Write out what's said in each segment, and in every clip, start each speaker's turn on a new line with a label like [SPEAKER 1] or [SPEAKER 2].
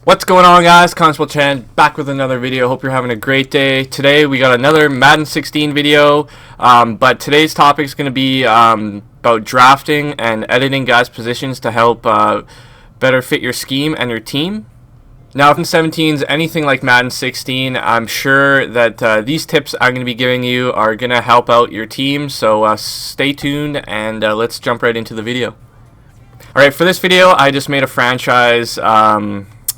[SPEAKER 1] What's going on, guys? Constable Chan back with another video. Hope you're having a great day. Today we got another Madden 16 video, but today's topic is going to be about drafting and editing guys' positions to help better fit your scheme and your team. Now, if Madden 17 is anything like Madden 16, I'm sure that these tips I'm going to be giving you are going to help out your team, so stay tuned and let's jump right into the video. Alright, for this video I just made a franchise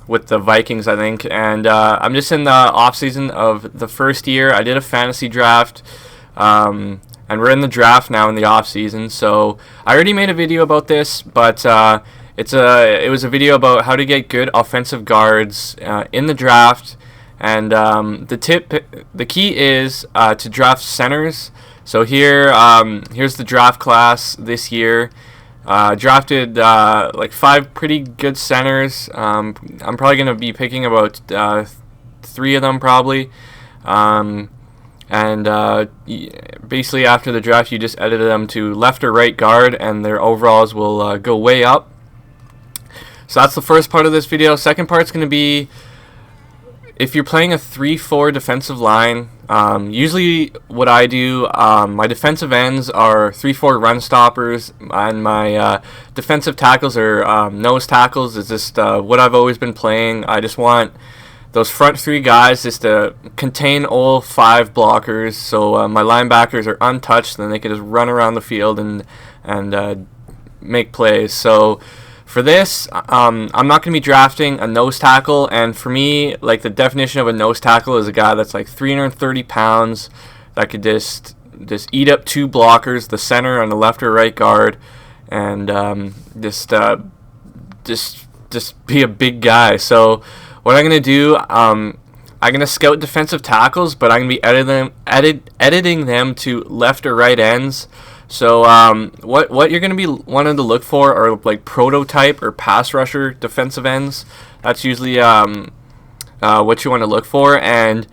[SPEAKER 1] with the Vikings, I think, and I'm just in the off season of the first year. I did a fantasy draft, and we're in the draft now in the off season. So I already made a video about this, but it was a video about how to get good offensive guards in the draft, and the key is to draft centers. So here's the draft class this year. Drafted like 5 pretty good centers. I'm probably going to be picking about 3 of them probably. Basically after the draft you just edit them to left or right guard and their overalls will go way up. So that's the first part of this video. Second part's going to be if you're playing a 3-4 defensive line. Usually what I do, my defensive ends are 3-4 run stoppers, and my defensive tackles are nose tackles. It's just what I've always been playing. I just want those front 3 guys just to contain all 5 blockers, so my linebackers are untouched, and they can just run around the field and make plays. So for this, I'm not going to be drafting a nose tackle, and for me, like, the definition of a nose tackle is a guy that's like 330 pounds that could just eat up 2 blockers, the center and the left or right guard, and just be a big guy. So what I'm going to do, I'm going to scout defensive tackles, but I'm going to be editing them to left or right ends. So what you're going to be wanting to look for are like prototype or pass rusher defensive ends. That's usually what you want to look for, and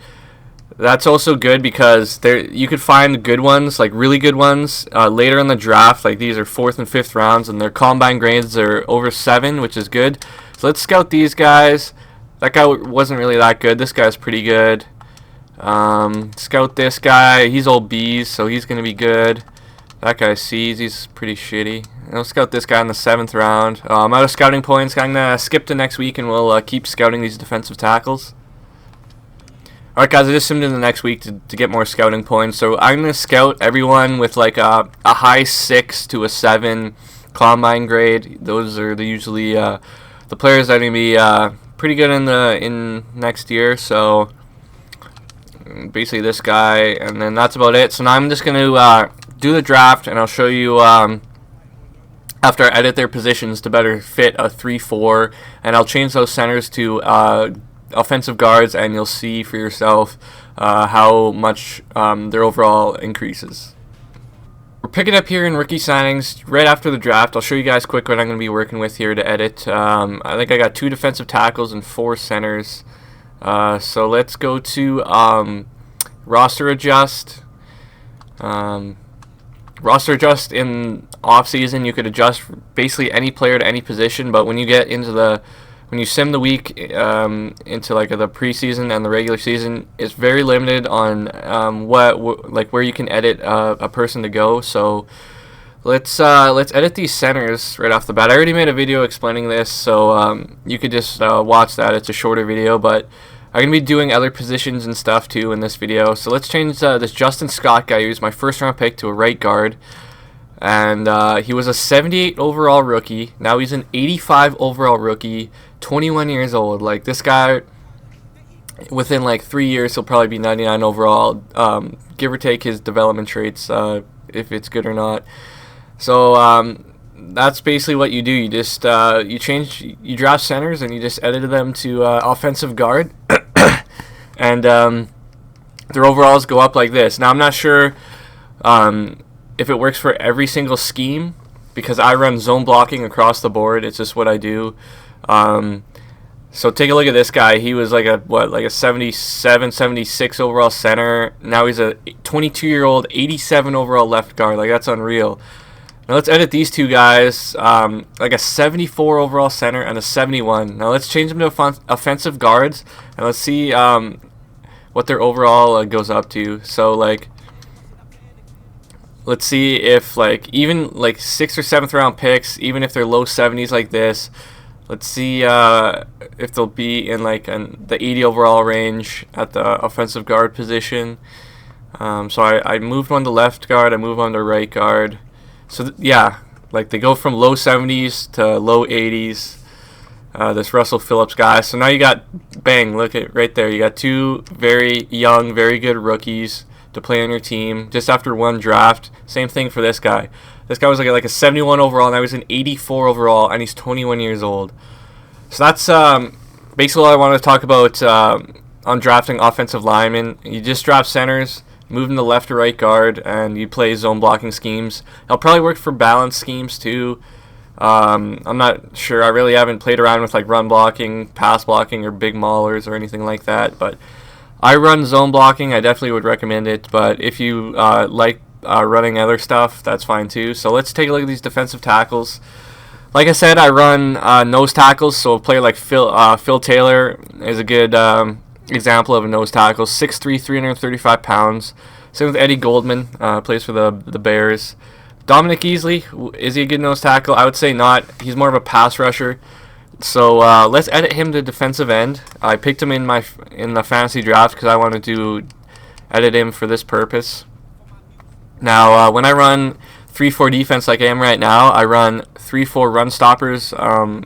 [SPEAKER 1] that's also good because you could find good ones, like really good ones, later in the draft. Like these are 4th and 5th rounds, and their combine grades are over 7, which is good. So let's scout these guys. That guy wasn't really that good. This guy's pretty good. Scout this guy. He's all B's, so he's going to be good. That guy C's, he's pretty shitty. I'll scout this guy in the 7th round. I'm out of scouting points. I'm going to skip to next week and we'll keep scouting these defensive tackles. Alright guys, I just zoomed in the next week to get more scouting points. So I'm going to scout everyone with like a high 6 to a 7 combine grade. Those are usually the players that are going to be pretty good in next year. So basically this guy, and then that's about it. So now I'm just going to do the draft, and I'll show you after I edit their positions to better fit a 3-4, and I'll change those centers to offensive guards, and you'll see for yourself how much their overall increases. We're picking up here in rookie signings right after the draft. I'll show you guys quick what I'm going to be working with here to edit. I think I got 2 defensive tackles and 4 centers. So let's go to roster adjust. Roster adjust in off season, you could adjust basically any player to any position, but when you get into when you sim the week into like the preseason and the regular season, it's very limited on where you can edit a person to go. So let's edit these centers right off the bat. I already made a video explaining this, so you could just watch that. It's a shorter video, but I'm going to be doing other positions and stuff too in this video. So let's change this Justin Scott guy, who was my first round pick, to a right guard. And he was a 78 overall rookie. Now he's an 85 overall rookie, 21 years old. Like, this guy, within like 3 years, he'll probably be 99 overall, give or take his development traits, if it's good or not. So that's basically what you do. You just you draft centers and you just edited them to offensive guard, and their overalls go up like this. Now I'm not sure if it works for every single scheme, because I run zone blocking across the board. It's just what I do. So take a look at this guy. He was like a 77, 76 overall center. Now he's a 22-year-old, 87 overall left guard. Like, that's unreal. Now let's edit these two guys, like a 74 overall center and a 71. Now let's change them to offensive guards, and let's see what their overall goes up to. So like, let's see if like even like 6th or 7th round picks, even if they're low 70s like this, let's see if they'll be in like the 80 overall range at the offensive guard position. So I moved one to left guard, I moved one to right guard. So yeah, like they go from low 70s to low 80s. This Russell Phillips guy. So now you got, bang, look at right there. You got two very young, very good rookies to play on your team just after one draft. Same thing for this guy. This guy was like a 71 overall, and I was an 84 overall, and he's 21 years old. So that's basically all I wanted to talk about on drafting offensive linemen. You just draft centers, move them to left or right guard, and you play zone blocking schemes. It'll probably work for balance schemes too. I'm not sure. I really haven't played around with like run blocking, pass blocking, or big maulers or anything like that. But I run zone blocking. I definitely would recommend it. But if you like running other stuff, that's fine too. So let's take a look at these defensive tackles. Like I said, I run nose tackles. So a player like Phil Taylor is a good example of a nose tackle. 6'3", 335 pounds. Same with Eddie Goldman, plays for the Bears. Dominic Easley, is he a good nose tackle? I would say not. He's more of a pass rusher. So let's edit him to defensive end. I picked him in the fantasy draft because I wanted to edit him for this purpose. Now, when I run 3-4 defense like I am right now, I run 3-4 run stoppers,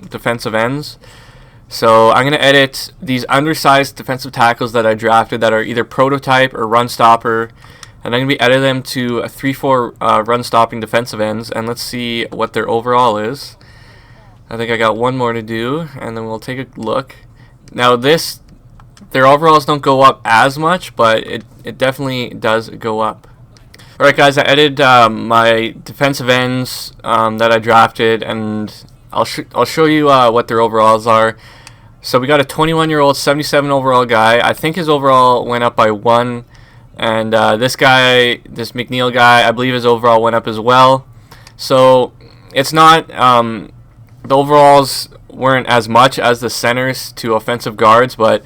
[SPEAKER 1] defensive ends. So I'm going to edit these undersized defensive tackles that I drafted that are either prototype or run stopper, and I'm going to be editing them to a 3-4 run stopping defensive ends, and let's see what their overall is. I think I got one more to do, and then we'll take a look. Now their overalls don't go up as much, but it definitely does go up. Alright guys, I edited my defensive ends that I drafted, and I'll show you what their overalls are. So we got a 21-year-old 77 overall guy. I think his overall went up by 1. And this McNeil guy, I believe his overall went up as well. So it's not, the overalls weren't as much as the centers to offensive guards, but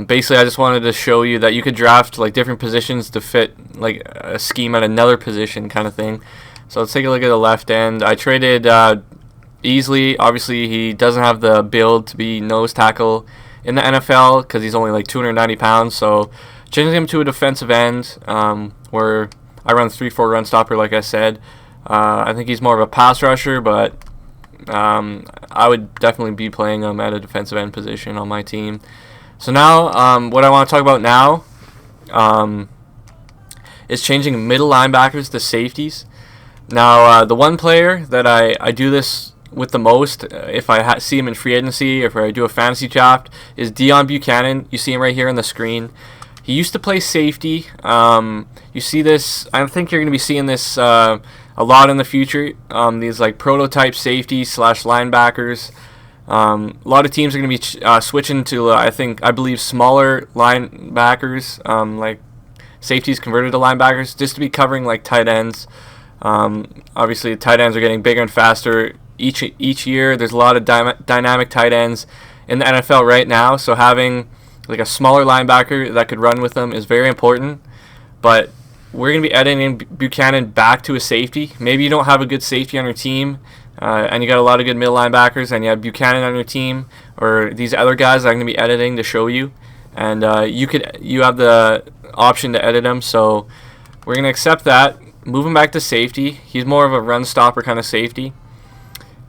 [SPEAKER 1] basically I just wanted to show you that you could draft like different positions to fit like a scheme at another position kind of thing. So let's take a look at the left end. I traded Easley. Obviously he doesn't have the build to be nose tackle in the NFL because he's only like 290 pounds. So changing him to a defensive end where I run 3-4 run stopper like I said. I think he's more of a pass rusher, but I would definitely be playing him at a defensive end position on my team. So now what I want to talk about now is changing middle linebackers to safeties. Now the one player that I do this with the most, if I see him in free agency, if I do a fantasy draft, is Deon Buchanan. You see him right here on the screen. He used to play safety. You see this, I think you're going to be seeing this a lot in the future. These like prototype safety / linebackers. A lot of teams are going to be switching to, I believe, smaller linebackers, like safeties converted to linebackers, just to be covering like tight ends. Obviously, tight ends are getting bigger and faster each year. There's a lot of dynamic tight ends in the NFL right now, so having like a smaller linebacker that could run with them is very important. But we're going to be editing Buchanan back to a safety. Maybe you don't have a good safety on your team, and you got a lot of good middle linebackers, and you have Buchanan on your team, or these other guys that I'm going to be editing to show you. And you have the option to edit him, so we're going to accept that. Move him back to safety. He's more of a run stopper kind of safety.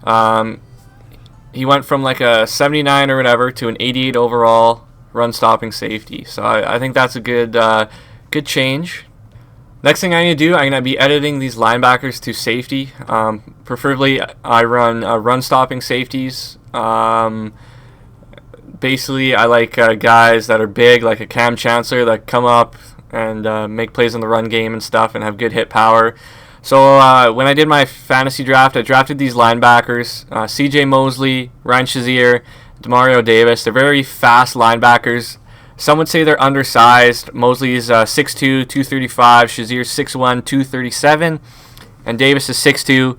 [SPEAKER 1] He went from like a 79 or whatever to an 88 overall run stopping safety. So I think that's a good change. Next thing I'm going to do, I'm going to be editing these linebackers to safety. Preferably, I run stopping safeties. Basically, I like guys that are big, like a Cam Chancellor, that come up and make plays in the run game and stuff and have good hit power. So when I did my fantasy draft, I drafted these linebackers, C.J. Mosley, Ryan Shazier, Demario Davis. They're very fast linebackers. Some would say they're undersized. Mosley's 6'2", 235. Shazier's 6'1", 237. and Davis is 6'2",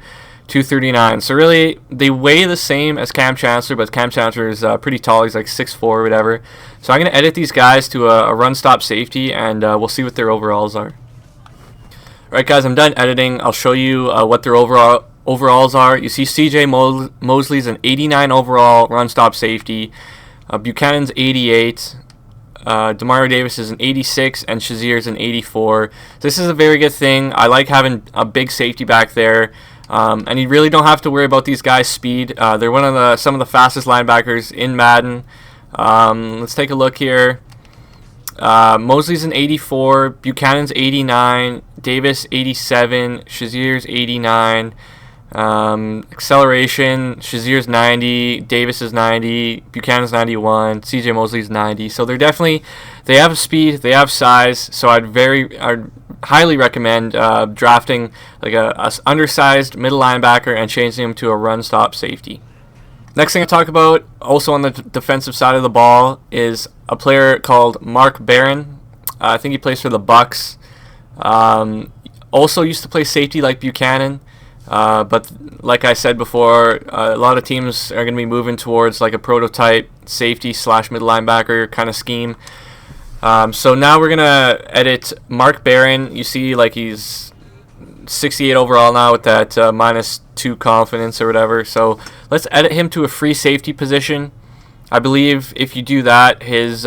[SPEAKER 1] 239. So really, they weigh the same as Cam Chancellor, but Cam Chancellor is pretty tall. He's like 6'4" or whatever. So I'm going to edit these guys to a run-stop safety, and we'll see what their overalls are. Alright guys, I'm done editing. I'll show you what their overalls are. You see CJ Mosley's an 89 overall run-stop safety. Buchanan's 88. Demario Davis is an 86, and Shazier's an 84. This is a very good thing. I like having a big safety back there. And you really don't have to worry about these guys' speed. They're some of the fastest linebackers in Madden. Let's take a look here. Mosley's an 84, Buchanan's 89, Davis 87, Shazier's 89. Acceleration, Shazier's 90, Davis is 90, Buchanan's 91, CJ Mosley's 90. So they have speed, they have size. So I'd highly recommend drafting like a undersized middle linebacker and changing him to a run-stop safety. Next thing I talk about, also on the defensive side of the ball, is a player called Mark Barron. I think he plays for the Bucks. Also used to play safety like Buchanan. But like I said before, a lot of teams are going to be moving towards like a prototype safety / middle linebacker kind of scheme. So now we're going to edit Mark Barron. You see like he's 68 overall now with that -2 confidence or whatever. So let's edit him to a free safety position. I believe if you do that, his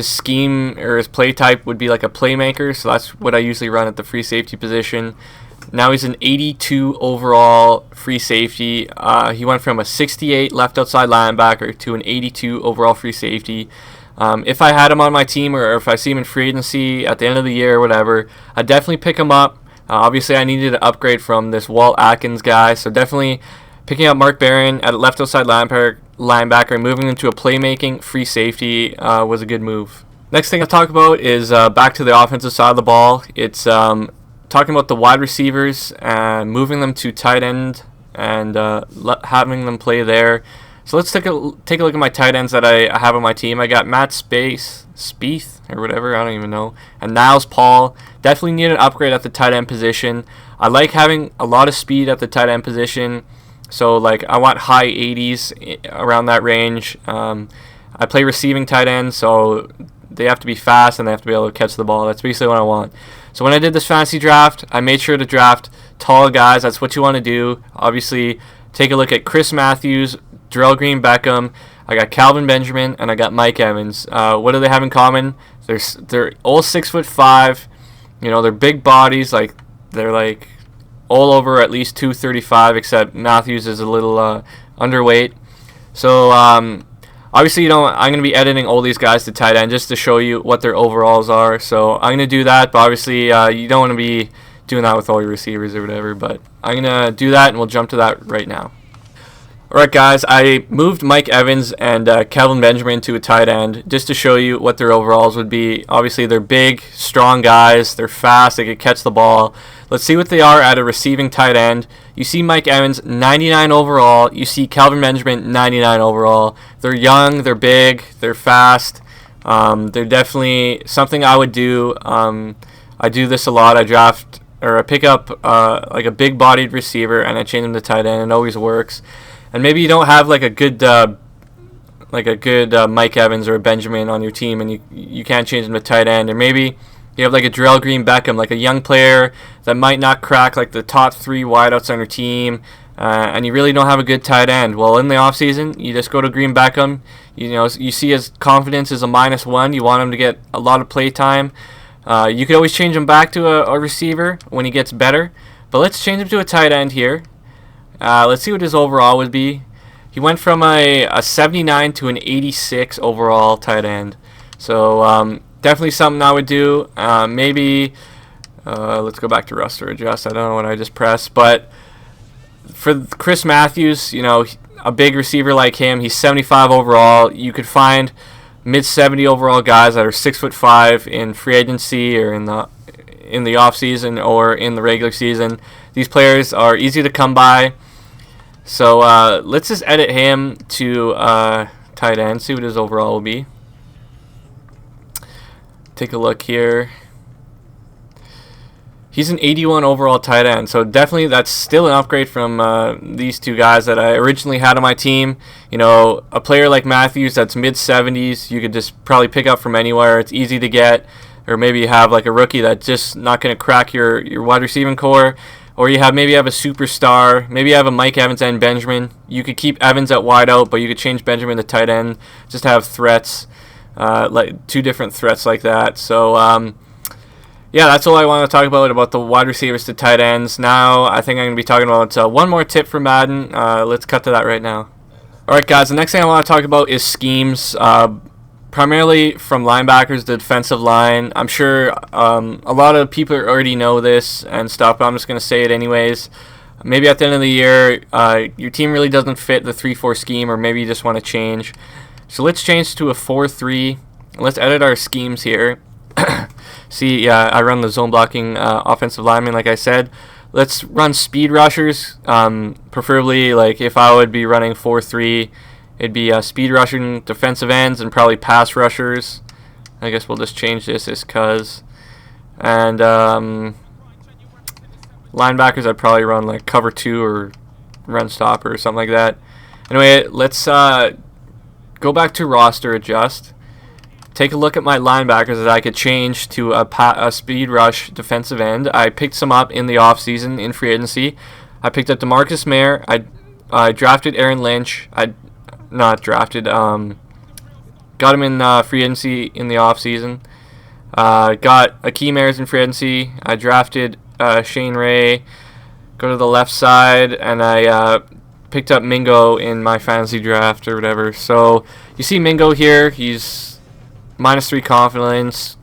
[SPEAKER 1] scheme or his play type would be like a playmaker. So that's what I usually run at the free safety position. Now he's an 82 overall free safety. He went from a 68 left outside linebacker to an 82 overall free safety. If I had him on my team, or if I see him in free agency at the end of the year or whatever, I'd definitely pick him up. Obviously, I needed an upgrade from this Walt Atkins guy, so definitely picking up Mark Barron at left outside linebacker and moving into a playmaking free safety was a good move. Next thing I'll talk about is back to the offensive side of the ball. It's talking about the wide receivers and moving them to tight end and having them play there. So let's take a look at my tight ends that I have on my team. I got Matt Spieth or whatever, I don't even know, and Niles Paul. Definitely need an upgrade at the tight end position. I like having a lot of speed at the tight end position. So like I want high 80s around that range. I play receiving tight end, so they have to be fast and they have to be able to catch the ball. That's basically what I want. So when I did this fantasy draft, I made sure to draft tall guys. That's what you want to do. Obviously, take a look at Chris Matthews, Darrell Green Beckham. I got Calvin Benjamin, and I got Mike Evans. What do they have in common? They're all 6'5". You know, they're big bodies. Like they're like all over at least 235, except Matthews is a little underweight. So obviously, I'm going to be editing all these guys to tight end just to show you what their overalls are. So I'm going to do that, but obviously you don't want to be doing that with all your receivers or whatever. But I'm going to do that, and we'll jump to that right now. Alright guys, I moved Mike Evans and Calvin Benjamin to a tight end just to show you what their overalls would be. Obviously they're big, strong guys, they're fast, they can catch the ball. Let's see what they are at a receiving tight end. You see Mike Evans, 99 overall. You see Calvin Benjamin, 99 overall. They're young, they're big, they're fast. They're definitely something I would do. I do this a lot. I pick up like a big-bodied receiver and I change them to tight end. It always works. And maybe you don't have like a good Mike Evans or a Benjamin on your team, and you can't change them to tight end. Or maybe you have like a Darrell Green Beckham, like a young player that might not crack like the top 3 wideouts on your team, and you really don't have a good tight end. Well, in the offseason, you just go to Green Beckham. You see his confidence is a -1. You want him to get a lot of play time. You could always change him back to a receiver when he gets better. But let's change him to a tight end here. Let's see what his overall would be. He went from a 79 to an 86 overall tight end. So definitely something I would do. Maybe let's go back to roster adjust. I don't know what I just pressed. But for Chris Matthews, a big receiver like him, he's 75 overall. You could find mid-70 overall guys that are 6'5" in free agency or in the off season or in the regular season. These players are easy to come by. So let's just edit him to tight end, see what his overall will be. Take a look here. He's an 81 overall tight end, so definitely that's still an upgrade from these two guys that I originally had on my team. You know, a player like Matthews that's mid-70s, you could just probably pick up from anywhere. It's easy to get. Or maybe you have like a rookie that's just not going to crack your wide receiving core. Or you have maybe a superstar. Maybe you have a Mike Evans and Benjamin. You could keep Evans at wide out, but you could change Benjamin to tight end. Just have threats, like two different threats like that. So, yeah, that's all I want to talk about the wide receivers to tight ends. Now, I think I'm going to be talking about one more tip for Madden. Let's cut to that right now. All right, guys, the next thing I want to talk about is schemes, primarily from linebackers to defensive line. I'm sure a lot of people already know this and stuff, but I'm just going to say it anyways. Maybe at the end of the year, your team really doesn't fit the 3-4 scheme, or maybe you just want to change. So let's change to a 4-3. Let's edit our schemes here. See, I run the zone blocking offensive lineman, like I said. Let's run speed rushers. Preferably, like if I would be running 4-3, it'd be speed rushing defensive ends and probably pass rushers. I guess we'll just change this as cuz. And linebackers, I'd probably run like cover 2 or run stopper or something like that. Anyway, let's go back to roster adjust. Take a look at my linebackers that I could change to a speed rush defensive end. I picked some up in the offseason in free agency. I picked up DeMarcus Mayer. I drafted Aaron Lynch. Got him in free agency in the offseason. Got Akeem Ayers in free agency. I drafted Shane Ray. Go to the left side, and I picked up Mingo in my fantasy draft or whatever. So you see Mingo here. He's -3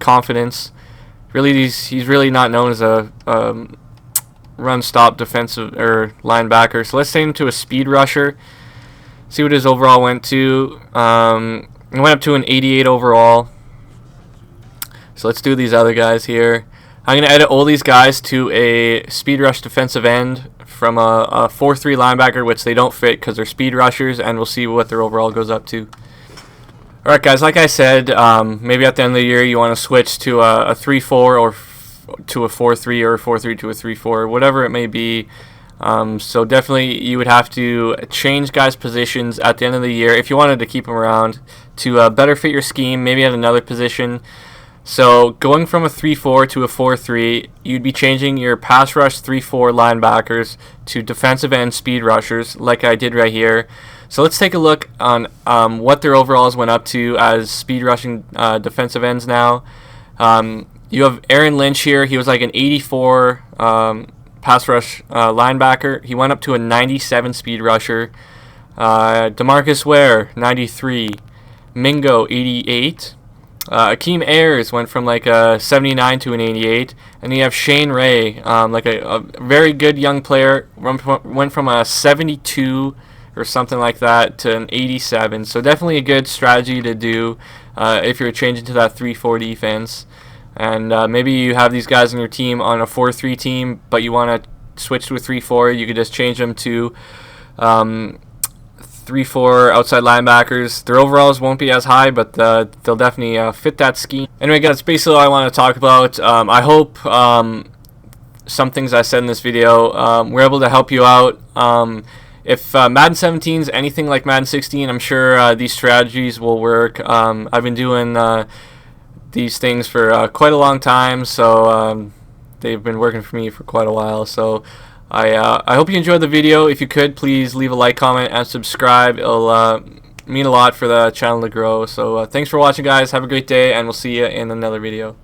[SPEAKER 1] confidence. Really, he's really not known as a run stop defensive or linebacker. So let's take him to a speed rusher. See what his overall went to. It went up to an 88 overall. So let's do these other guys here. I'm going to edit all these guys to a speed rush defensive end from a 4-3 linebacker, which they don't fit because they're speed rushers, and we'll see what their overall goes up to. Alright guys, like I said, maybe at the end of the year you want to switch to a 3-4 or to a 4-3 or a 4-3 to a 3-4, whatever it may be. So definitely you would have to change guys' positions at the end of the year if you wanted to keep them around to better fit your scheme, maybe at another position. So going from a 3-4 to a 4-3, you'd be changing your pass rush 3-4 linebackers to defensive end speed rushers like I did right here. So let's take a look on what their overalls went up to as speed rushing defensive ends now. You have Aaron Lynch here. He was like an 84 pass rush linebacker. He went up to a 97 speed rusher. DeMarcus Ware, 93. Mingo, 88. Akeem Ayers went from like a 79 to an 88. And you have Shane Ray, like a very good young player, went from a 72 or something like that to an 87. So definitely a good strategy to do if you're changing to that 3-4 defense. And maybe you have these guys on your team on a 4-3 team, but you want to switch to a 3-4. You could just change them to 3-4 outside linebackers. Their overalls won't be as high, but they'll definitely fit that scheme. Anyway, guys, that's basically all I want to talk about. I hope some things I said in this video were able to help you out. If Madden 17 is anything like Madden 16, I'm sure these strategies will work. I've been doing these things for quite a long time, so they've been working for me for quite a while. So I hope you enjoyed the video. If you could, please leave a like, comment, and subscribe. It'll mean a lot for the channel to grow. So thanks for watching, guys. Have a great day, and we'll see you in another video.